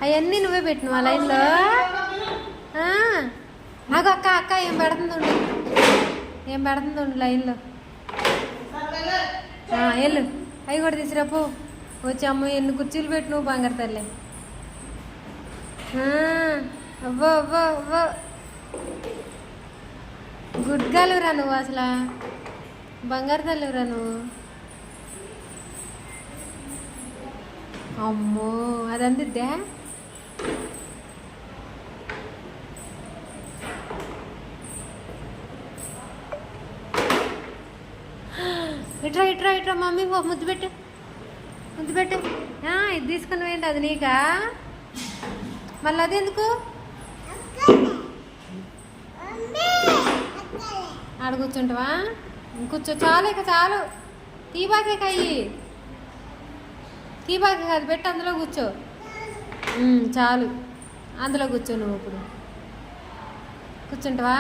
అవన్నీ నువ్వే పెట్టిన ఆ లైన్లో. నాకు అక్క అక్క ఏం పెడుతుంది, ఏం పెడుతుంది లైన్లో. వెళ్ళు, అవి కూడా తీసుకురాపో. వచ్చి అమ్మ ఎన్ని కుర్చీలు పెట్టి నువ్వు బంగారు తల్లి. అవ్వో అవ్వో అవ్వో, గుడ్గాలురా నువ్వు, అసలు బంగారు తల్లిరా నువ్వు. అమ్మో అది అందిద్దా. ఇట్రా ఇట్రా ఇట్రా మమ్మీ ముద్దు పెట్టు, ముద్దు పెట్టు. ఇది తీసుకుని పోయింది, అది నీకా? మళ్ళీ అది ఎందుకు ఆడ కూర్చుంటావా? కూర్చో, చాలు ఇక చాలు. తీబాకే కయ్యి, తీబాకే కాదు, పెట్టి అందులో కూర్చో. చాలు, అందులో కూర్చో. నువ్వు ఇప్పుడు కూర్చుంటావా?